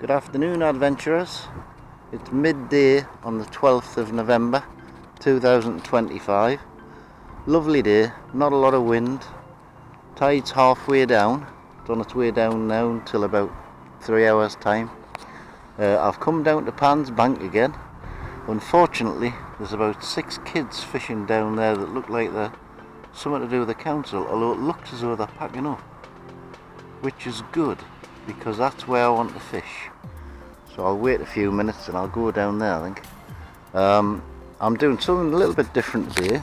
Good afternoon, adventurers. It's midday on the 12th of November 2025. Lovely day, not a lot of wind. Tide's halfway down. It's on its way down now until about 3 hours time. I've come down to Pans Bank again. Unfortunately, there's about 6 kids fishing down there that look like they're something to do with the council, although it looks as though they're packing up, which is good because that's where I want to fish. So I'll wait a few minutes and I'll go down there, I think. I'm doing something a little bit different today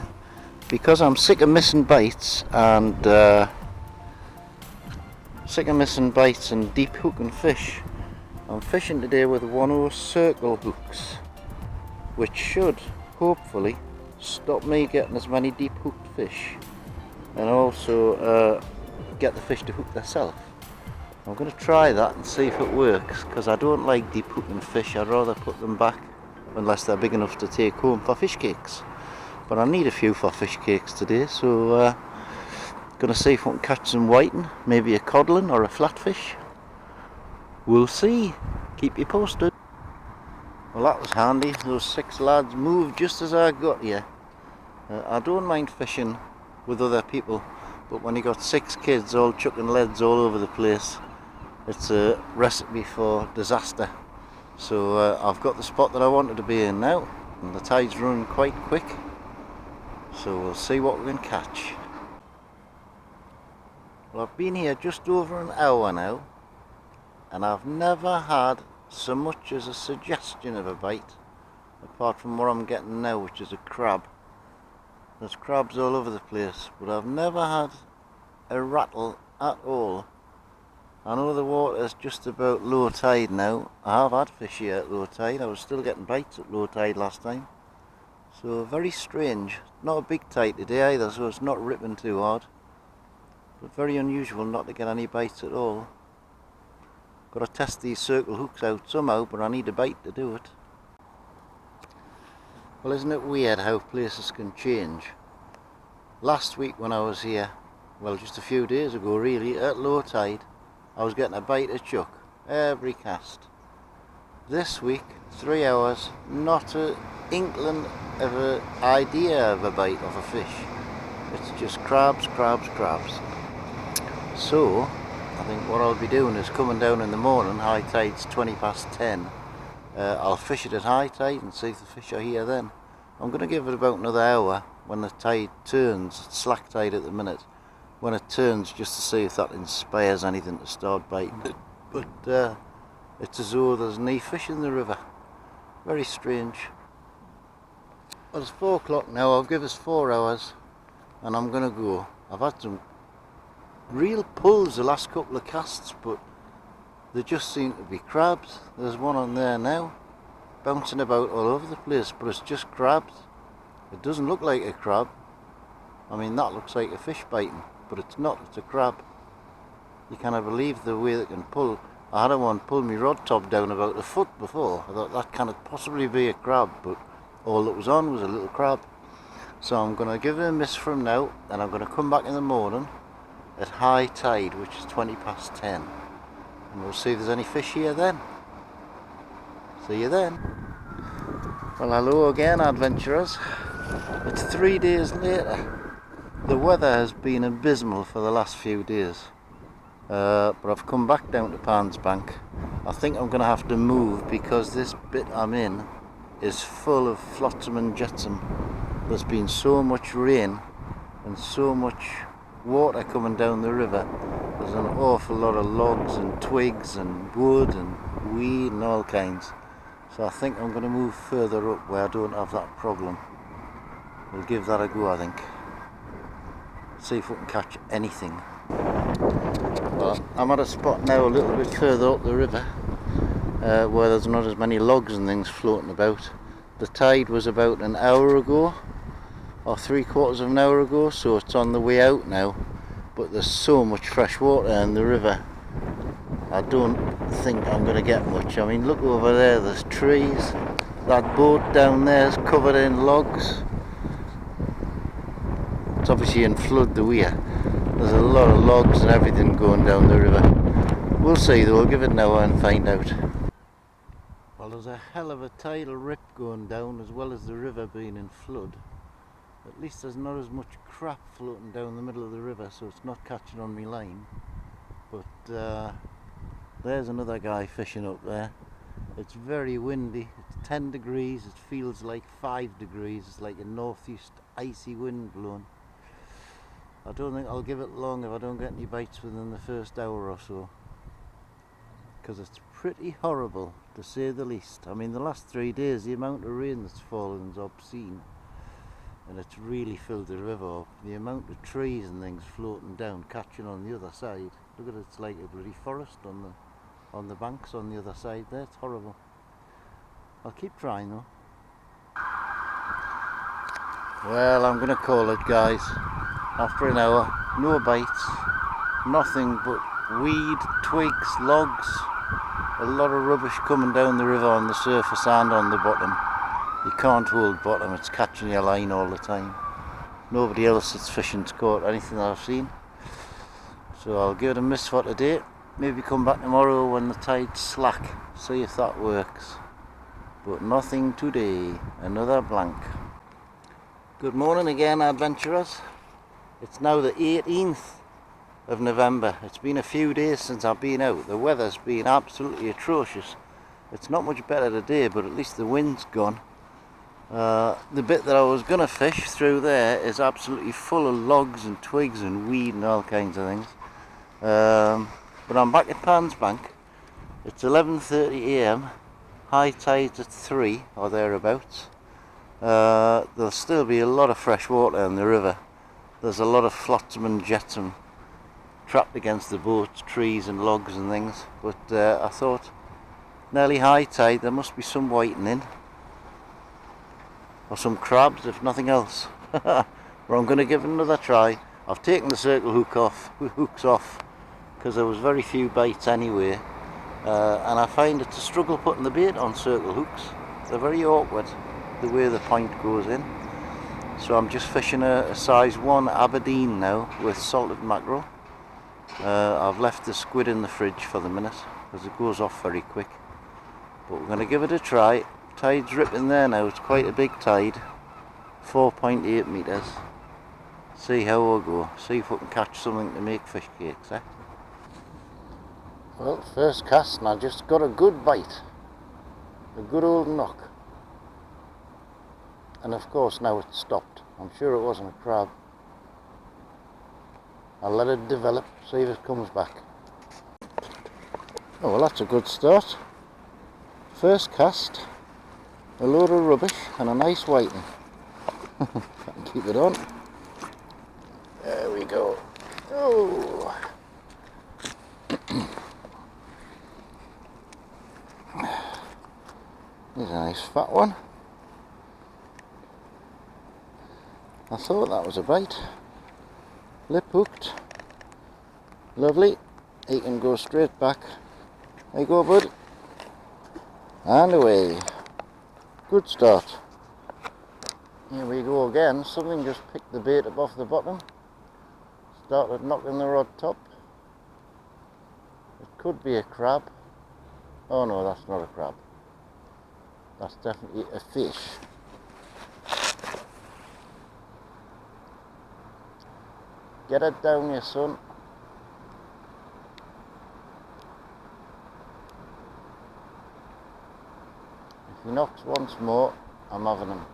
because I'm sick of missing bites and deep hooking fish. I'm fishing today with one of those circle hooks, which should hopefully stop me getting as many deep hooked fish and also get the fish to hook themselves. I'm going to try that and see if it works, because I don't like deep hooking fish. I'd rather put them back unless they're big enough to take home for fish cakes. But I need a few for fish cakes today, so going to see if I can catch some whiting, maybe a codlin or a flatfish. We'll see. Keep you posted. Well, that was handy. Those 6 lads moved just as I got here. I don't mind fishing with other people, but when you got 6 kids all chucking leads all over the place, it's a recipe for disaster. So I've got the spot that I wanted to be in now, and the tide's running quite quick, so we'll see what we can catch. Well, I've been here just over an hour now, and I've never had so much as a suggestion of a bite, apart from what I'm getting now, which is a crab. There's crabs all over the place, but I've never had a rattle at all. I know the water's just about low tide now. I have had fish here at low tide. I was still getting bites at low tide last time. So very strange. Not a big tide today either, so it's not ripping too hard. But very unusual not to get any bites at all. Got to test these circle hooks out somehow, but I need a bite to do it. Well, isn't it weird how places can change? Last week when I was here, well, just a few days ago really, at low tide, I was getting a bite of chuck every cast. This week, 3 hours, not an inkling of an idea of a bite of a fish. It's just crabs, crabs, crabs. So, I think what I'll be doing is coming down in the morning. High tide's 10:20. I'll fish it at high tide and see if the fish are here then. I'm going to give it about another hour when the tide turns. It's slack tide at the minute. When it turns, just to see if that inspires anything to start biting it. But it's as though there's no fish in the river. Very strange. Well, it's 4 o'clock now. I'll give us 4 hours and I'm going to go. I've had some real pulls the last couple of casts, but they just seem to be crabs. There's one on there now, bouncing about all over the place, but it's just crabs. It doesn't look like a crab. I mean, that looks like a fish biting, but it's not, it's a crab. You cannot believe the way they can pull. I had one pull my rod top down about a foot before. I thought that cannot possibly be a crab, but all that was on was a little crab. So I'm going to give it a miss from now, and I'm going to come back in the morning at high tide, which is 10:20, and we'll see if there's any fish here then. See you then. Well, hello again, adventurers. It's 3 days later. The weather has been abysmal for the last few days, but I've come back down to Pans Bank. I think I'm going to have to move because this bit I'm in is full of flotsam and jetsam. There's been so much rain and so much water coming down the river. There's an awful lot of logs and twigs and wood and weed and all kinds. So I think I'm going to move further up where I don't have that problem. We'll give that a go, I think. See if we can catch anything. Well, I'm at a spot now a little bit further up the river where there's not as many logs and things floating about. The tide was about an hour ago, or 3/4 of an hour ago, so it's on the way out now, but there's so much fresh water in the river. I don't think I'm going to get much. I mean, look over there, there's trees. That boat down there is covered in logs. It's obviously in flood the weir. There's a lot of logs and everything going down the river. We'll see though, we'll give it an hour and find out. there's a hell of a tidal rip going down, as well as the river being in flood. At least there's not as much crap floating down the middle of the river, so it's not catching on me line. But there's another guy fishing up there. It's very windy. It's 10 degrees. It feels like 5 degrees. It's like a northeast icy wind blowing. I don't think I'll give it long if I don't get any bites within the first hour or so, because it's pretty horrible, to say the least. I mean, the last 3 days the amount of rain that's fallen is obscene, and it's really filled the river up. The amount of trees and things floating down, catching on the other side. Look at it, it's like a bloody forest on the banks on the other side there. It's horrible. I'll keep trying though. Well, I'm gonna call it, guys. After an hour, no bites, nothing but weed, twigs, logs, a lot of rubbish coming down the river on the surface and on the bottom. You can't hold bottom, it's catching your line all the time. Nobody else that's fishing's caught anything that I've seen. So I'll give it a miss for today. Maybe come back tomorrow when the tide's slack, see if that works. But nothing today, another blank. Good morning again, adventurers. It's now the 18th of November. It's been a few days since I've been out. The weather's been absolutely atrocious. It's not much better today, but at least the wind's gone. The bit that I was going to fish through there is absolutely full of logs and twigs and weed and all kinds of things. But I'm back at Pans Bank. It's 11:30 AM. High tide's at 3 or thereabouts. There'll still be a lot of fresh water in the river. There's a lot of flotsam and jetsam trapped against the boats, trees and logs and things. But I thought, nearly high tide, there must be some whitening. Or some crabs, if nothing else. But I'm going to give it another try. I've taken the circle hooks off, because there was very few bites anyway. And I find it's a struggle putting the bait on circle hooks. They're very awkward, the way the point goes in. So I'm just fishing a size 1 Aberdeen now with salted mackerel. I've left the squid in the fridge for the minute because it goes off very quick. But we're going to give it a try. Tide's ripping there now, it's quite a big tide. 4.8 metres. See how we'll go. See if we can catch something to make fish cakes, eh? Well, first cast and I just got a good bite. A good old knock. And of course now it's stopped. I'm sure it wasn't a crab. I'll let it develop, see if it comes back. Oh well, that's a good start. First cast, a load of rubbish and a nice whiting. Keep it on. There we go. Oh. Here's a nice fat one. I thought that was a bite. Lip hooked. Lovely. He can go straight back. There you go, bud. And away. Good start. Here we go again. Something just picked the bait up off the bottom. Started knocking the rod top. It could be a crab. Oh no, that's not a crab. That's definitely a fish. Get it down here, son. If he knocks once more, I'm having him.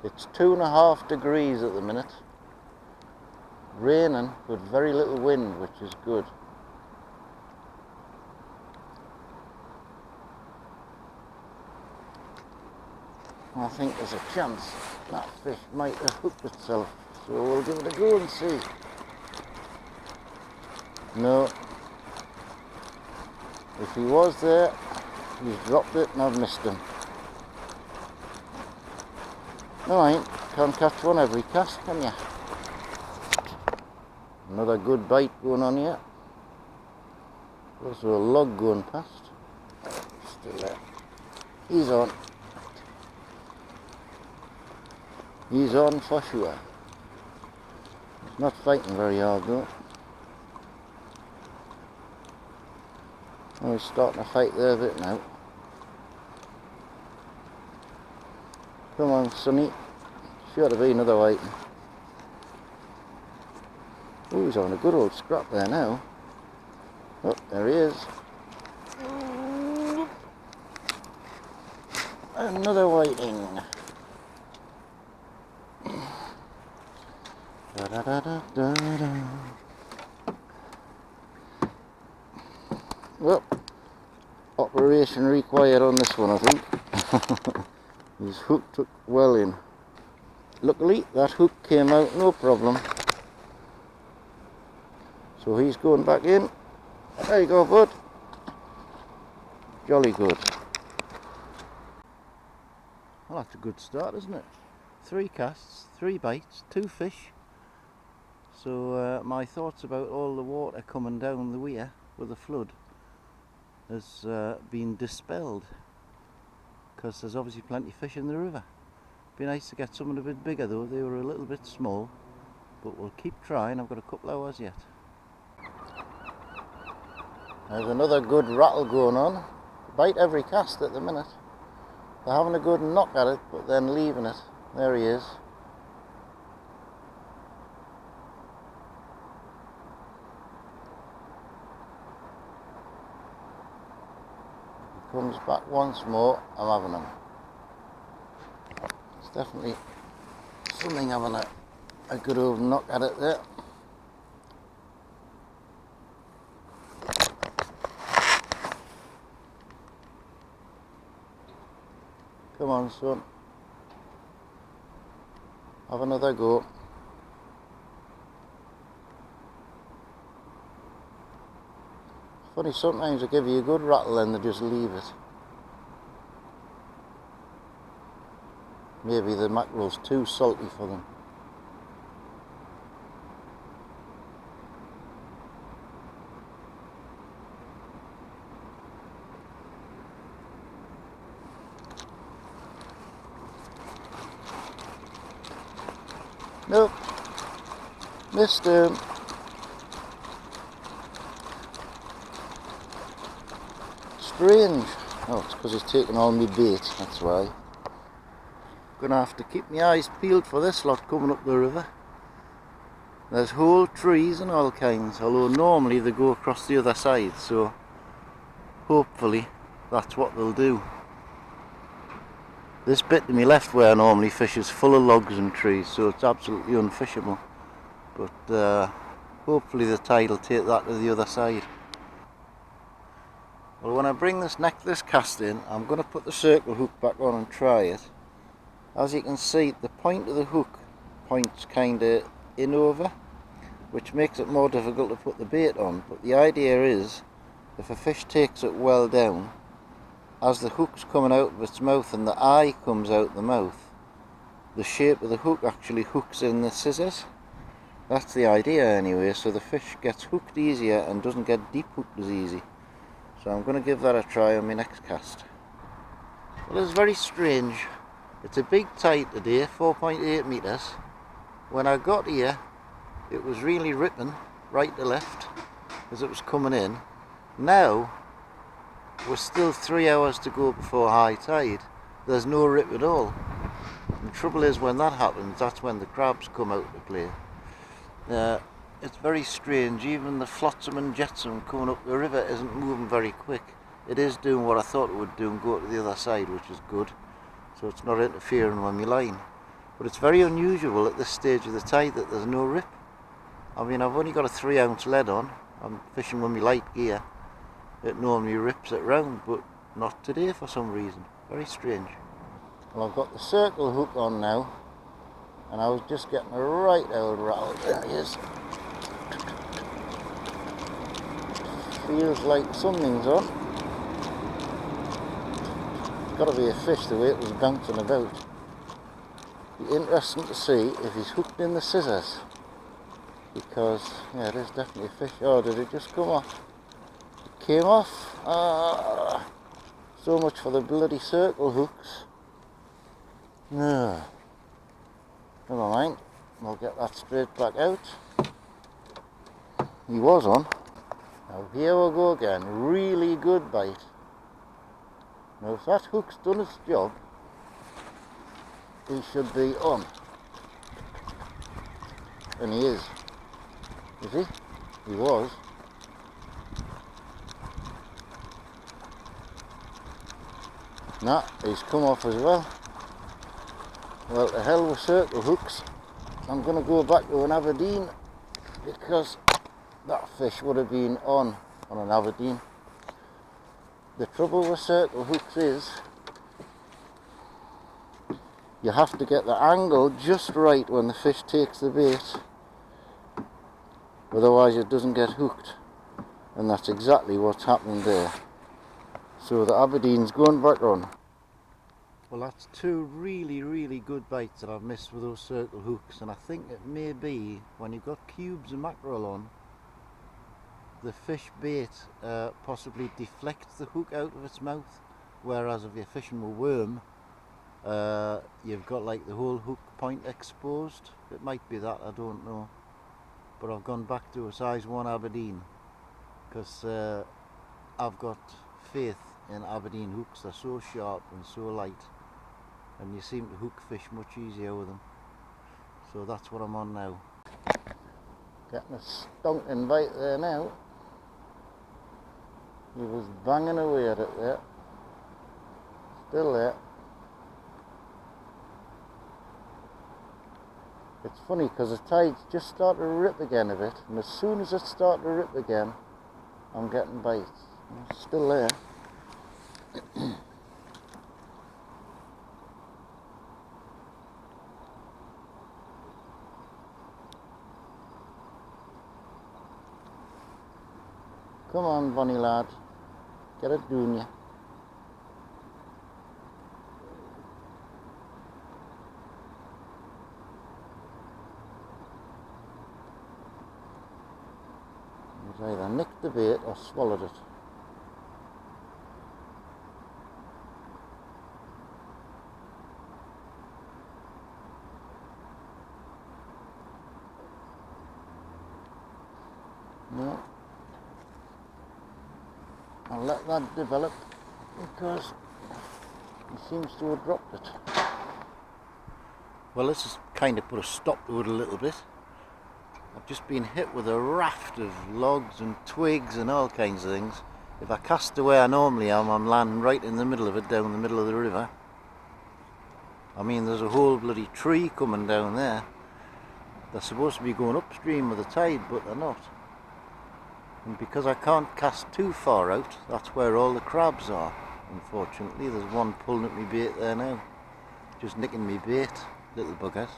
It's 2.5 degrees at the minute. Raining with very little wind, which is good. I think there's a chance that fish might have hooked itself, so we'll give it a go and see. No. If he was there, he's dropped it and I've missed him. Alright, can't catch one every cast, can you? Another good bite going on here. Also a log going past. Still there. He's on. He's on for sure. He's not fighting very hard though. Oh, he's starting to fight there a bit now. Come on, Sonny. Sure to be another whiting. Oh, he's having a good old scrap there now. Oh, there he is. Another whiting. Da, da, da, da, da, da. Well, operation required on this one, I think. His hook took well in. Luckily, that hook came out no problem. So he's going back in. There you go, bud. Jolly good. Well, that's a good start, isn't it? 3 casts, 3 bites, 2 fish. So my thoughts about all the water coming down the weir with the flood has been dispelled, because there's obviously plenty of fish in the river. Be nice to get something a bit bigger though. They were a little bit small, but we'll keep trying. I've got a couple hours yet. There's another good rattle going on. Bite every cast at the minute. They're having a good knock at it, but then leaving it. There he is. He comes back once more. I'm having him. It's definitely something having a good old knock at it there. Come on, son. Have another go. It's funny, sometimes they give you a good rattle and they just leave it. Maybe the mackerel's too salty for them. Nope. Missed him. Strange. Oh, it's because he's taking all my bait, that's why. Gonna have to keep my eyes peeled for this lot coming up the river. There's whole trees and all kinds, although normally they go across the other side, so hopefully that's what they'll do. This bit to my left where I normally fish is full of logs and trees, so it's absolutely unfishable. But hopefully the tide will take that to the other side. Well, when I bring this cast in, I'm going to put the circle hook back on and try it. As you can see, the point of the hook points kind of in over, which makes it more difficult to put the bait on. But the idea is, if a fish takes it well down, as the hook's coming out of its mouth and the eye comes out the mouth, the shape of the hook actually hooks in the scissors. That's the idea anyway, so the fish gets hooked easier and doesn't get deep hooked as easy. So I'm going to give that a try on my next cast. Well, it's very strange. It's a big tide today, 4.8 metres. When I got here, it was really ripping right to left as it was coming in. Now, we're still 3 hours to go before high tide. There's no rip at all. And the trouble is, when that happens, that's when the crabs come out to play. It's very strange. Even the flotsam and jetsam coming up the river isn't moving very quick. It is doing what I thought it would do and go to the other side, which is good. So it's not interfering with my line. But it's very unusual at this stage of the tide that there's no rip. I mean, I've only got a 3-ounce lead on. I'm fishing with my light gear. It normally rips it round, but not today for some reason. Very strange. Well, I've got the circle hook on now, and I was just getting a right old rattle. There he is. Feels like something's on. Got to be a fish the way it was bouncing about. Be interesting to see if he's hooked in the scissors, because yeah, it is definitely a fish. Oh, did it just come off? It came off. So much for the bloody circle hooks. Never mind, we'll get that straight back out. He was on. Now Now here we go again, really good bite. Now if that hook's done its job, he should be on. And he is. You see? He was. Nah, he's come off as well. Well, to hell with circle hooks. I'm going to go back to an Aberdeen because that fish would have been on an Aberdeen. The trouble with circle hooks is you have to get the angle just right when the fish takes the bait, otherwise it doesn't get hooked, and that's exactly what's happened there. So the Aberdeen's going back on. Well, that's two really good bites that I've missed with those circle hooks, and I think it may be when you've got cubes of mackerel on, the fish bait possibly deflects the hook out of its mouth, whereas if you're fishing with worm, you've got like the whole hook point exposed. It might be that, I don't know, but I've gone back to a size 1 Aberdeen because I've got faith in Aberdeen hooks. They're so sharp and so light, and you seem to hook fish much easier with them. So that's what I'm on now. Getting a stonking bite there now. He was banging away at it there. Still there. It's funny because the tide's just started to rip again a bit, and as soon as it started to rip again, I'm getting bites. It's still there. Come on, Bonnie lad, get it doing ya. He's either nicked the bait or swallowed it. No. I'll let that develop because he seems to have dropped it. Well, this has kind of put a stop to it a little bit. I've just been hit with a raft of logs and twigs and all kinds of things. If I cast the way I normally am, I'm landing right in the middle of it, down the middle of the river. I mean, there's a whole bloody tree coming down there. They're supposed to be going upstream with the tide, but they're not. And because I can't cast too far out, that's where all the crabs are. Unfortunately, there's one pulling at me bait there now. Just nicking me bait, little buggers.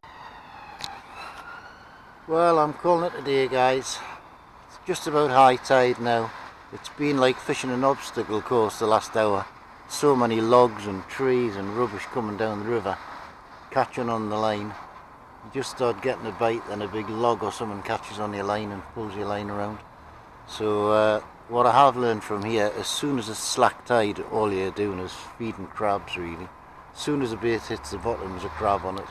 Well, I'm calling it a day, guys. It's just about high tide now. It's been like fishing an obstacle course the last hour. So many logs and trees and rubbish coming down the river, catching on the line. You just start getting a bite, then a big log or something catches on your line and pulls your line around. So what I have learned from here, as soon as it's slack tide, all you're doing is feeding crabs really. As soon as the bait hits the bottom, there's a crab on it.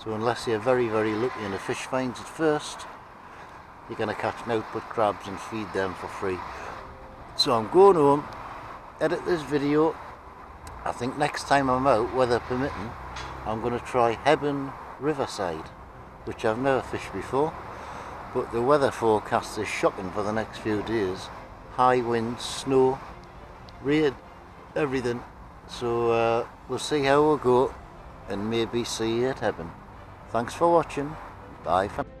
So unless you're very lucky and the fish finds it first, you're going to catch an output crabs and feed them for free. So I'm going home, edit this video. I think next time I'm out, weather permitting, I'm going to try Hebburn Riverside, which I've never fished before. But the weather forecast is shocking for the next few days. High winds, snow, rain, everything. So we'll see how we'll go and maybe see you at Hebburn. Thanks for watching. Bye for now.